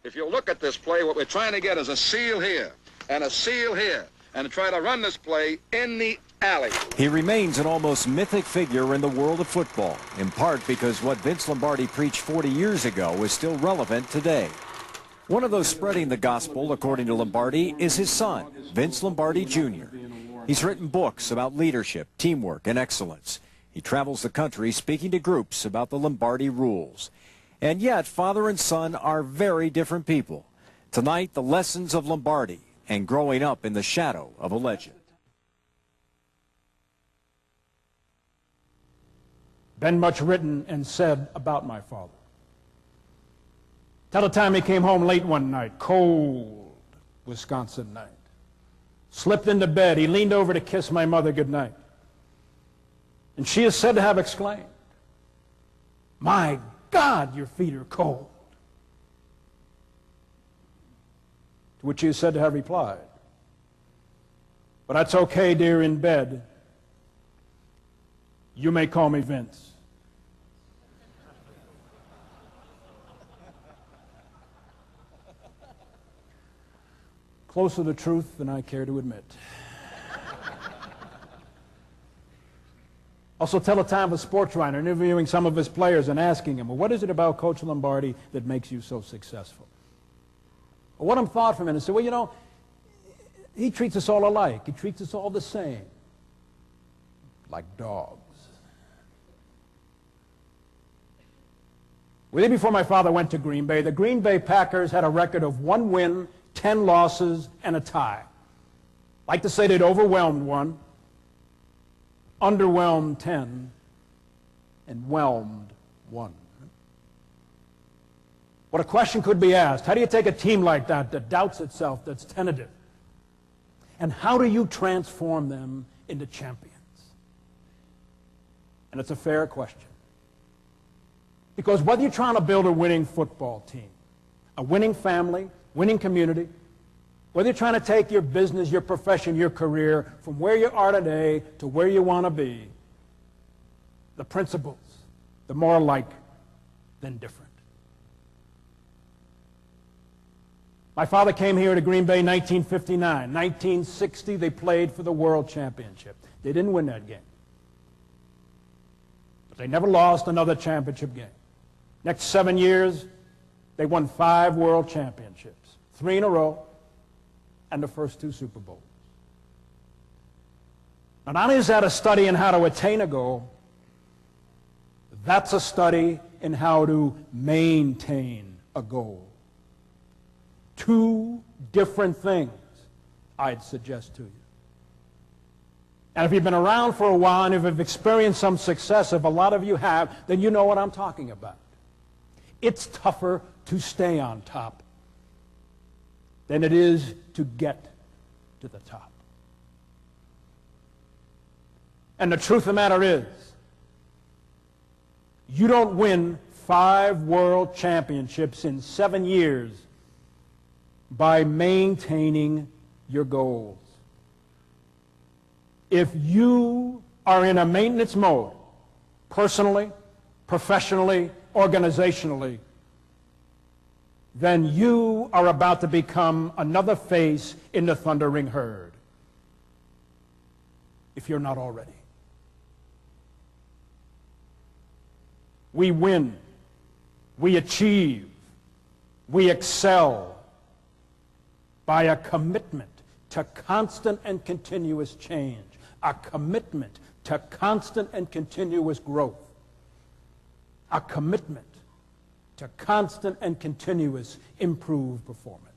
If you look at this play, what we're trying to get is a seal here and a seal here, and try to run this play in the alley. He remains an almost mythic figure in the world of football, in part because what Vince Lombardi preached 40 years ago is still relevant today. One of those spreading the gospel, according to Lombardi, is his son, Vince Lombardi Jr. He's written books about leadership, teamwork, and excellence. He travels the country speaking to groups about the Lombardi rules. And yet, father and son are very different people. Tonight, the lessons of Lombardi and growing up in the shadow of a legend. Been much written and said about my father. Till the time he came home late one night, cold Wisconsin night. Slipped into bed. He leaned over to kiss my mother goodnight. And she is said to have exclaimed, "My God, your feet are cold." To which he is said to have replied, "But that's okay, dear, in bed. You may call me Vince." Closer to the truth than I care to admit. Also tell a time of a sports writer interviewing some of his players and asking him, "Well, what is it about Coach Lombardi that makes you so successful?" Well, one of them thought for a minute and said, "Well, you know, he treats us all alike. He treats us all the same, like dogs." The day before my father went to Green Bay, the Green Bay Packers had a record of 1 win, 10 losses, and a tie. I'd like to say they'd overwhelmed 1, underwhelmed 10, and whelmed 1. What a question could be asked. How do you take a team like that that doubts itself, that's tentative? And how do you transform them into champions? And it's a fair question. Because whether you're trying to build a winning football team, a winning family, winning community, whether you're trying to take your business, your profession, your career from where you are today to where you want to be, the principles, they're more alike than different. My father came here to Green Bay in 1959. 1960, they played for the World Championship. They didn't win that game. But they never lost another championship game. Next 7 years, they won 5 World Championships, 3 in a row, and the first 2 Super Bowls. Now, not only is that a study in how to attain a goal, that's a study in how to maintain a goal. 2 different things, I'd suggest to you. And if you've been around for a while and if you've experienced some success, if a lot of you have, then you know what I'm talking about. It's tougher to stay on top than it is to get to the top. And the truth of the matter is, you don't win 5 world championships in 7 years by maintaining your goals. If you are in a maintenance mode, personally, professionally, organizationally, then you are about to become another face in the thundering herd, if you're not already. We win, we achieve, we excel by a commitment to constant and continuous change, a commitment to constant and continuous growth, a commitment to constant and continuous improved performance.